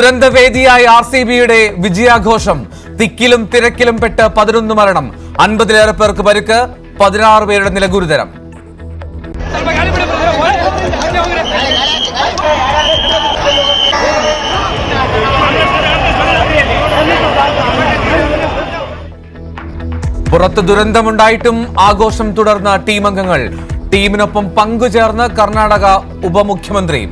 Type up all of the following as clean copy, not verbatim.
ദുരന്തവേദിയായ RCBയുടെ വിജയാഘോഷം. തിക്കിലും തിരക്കിലും പെട്ട് 11 മരണം, 50-ലേറെ പേർക്ക് പരിക്ക്, 16 പേരുടെ നില ഗുരുതരം. പുറത്ത് ദുരന്തമുണ്ടായിട്ടും ആഘോഷം തുടർന്ന ടീം അംഗങ്ങൾ. ടീമിനൊപ്പം പങ്കുചേർന്ന് കർണാടക ഉപമുഖ്യമന്ത്രി.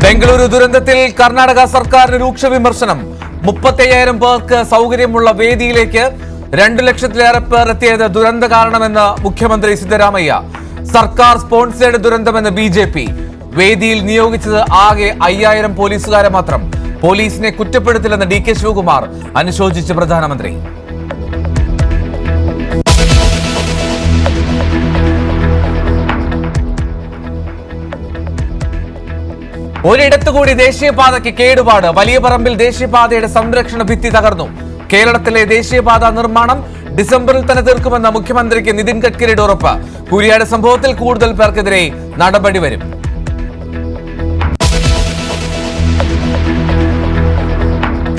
ബംഗളൂരു ദുരന്തത്തിൽ കർണാടക സർക്കാരിന് രൂക്ഷ വിമർശനം. 35,000 പേർക്ക് സൗകര്യമുള്ള വേദിയിലേക്ക് 2 ലക്ഷത്തിലേറെ പേർ എത്തിയത് ദുരന്ത കാരണമെന്ന് മുഖ്യമന്ത്രി സിദ്ധരാമയ്യ. സർക്കാർ സ്പോൺസേഡ് ദുരന്തമെന്ന് BJP. വേദിയിൽ നിയോഗിച്ചത് ആകെ 5000 പോലീസുകാരെ മാത്രം. പോലീസിനെ കുറ്റപ്പെടുത്തില്ലെന്ന് DK ശിവകുമാർ അനുശോചിച്ച് പ്രധാനമന്ത്രി. ഒരിടത്തുകൂടി ദേശീയപാതയ്ക്ക് കേടുപാട്. വലിയ പറമ്പിൽ ദേശീയപാതയുടെ സംരക്ഷണ ഭിത്തി തകർന്നു. കേരളത്തിലെ ദേശീയപാത നിർമ്മാണം ഡിസംബറിൽ തന്നെ തീർക്കുമെന്ന് മുഖ്യമന്ത്രിക്ക് നിതിൻ ഗഡ്കരിയുടെ ഉറപ്പ്. കുരിയാട് സംഭവത്തിൽ കൂടുതൽ പേർക്കെതിരെ നടപടി വരും.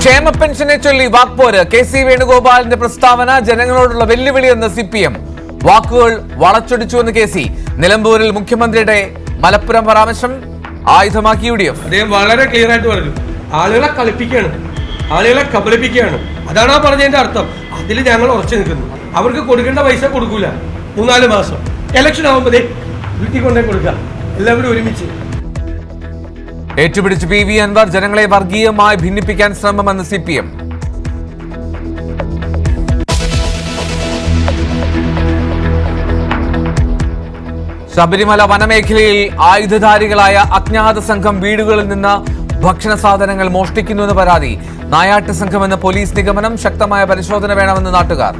ക്ഷേമ പെൻഷനെ ചൊല്ലി വാക്പോര്. KC വേണുഗോപാലിന്റെ പ്രസ്താവന ജനങ്ങളോടുള്ള വെല്ലുവിളിയെന്ന് CPM. വാക്കുകൾ വളച്ചൊടിച്ചുവെന്ന് KC. നിലമ്പൂരിൽ മുഖ്യമന്ത്രിയുടെ മലപ്പുറം പരാമർശം ആയുധമാക്കി UDF. അദ്ദേഹം വളരെ ക്ലിയർ ആയിട്ട് പറഞ്ഞു, ആളുകളെ കളിപ്പിക്കുകയാണ്, ആളുകളെ കബളിപ്പിക്കുകയാണ്. അതാണ് ആ പറഞ്ഞതിന്റെ അർത്ഥം. അതിൽ ഞങ്ങൾ ഉറച്ചു നിൽക്കുന്നു. അവർക്ക് കൊടുക്കേണ്ട പൈസ കൊടുക്കൂല. 3-4 മാസം ഇലക്ഷൻ ആകുമ്പോഴേ വീട്ടിൽ കൊണ്ടേ കൊടുക്കുക, എല്ലാവരും ഒരുമിച്ച്. ഏറ്റുപിടിച്ച് PV അൻവർ. ജനങ്ങളെ വർഗീയമായി ഭിന്നിപ്പിക്കാൻ ശ്രമമെന്ന് CPM. ശബരിമല വനമേഖലയിൽ ആയുധധാരികളായ അജ്ഞാത സംഘം വീടുകളിൽ നിന്ന് ഭക്ഷണ സാധനങ്ങൾ മോഷ്ടിക്കുന്നുവെന്ന് പരാതി. നായാട്ട് സംഘമെന്ന് പോലീസ് നിഗമനം. ശക്തമായ പരിശോധന വേണമെന്ന് നാട്ടുകാർ.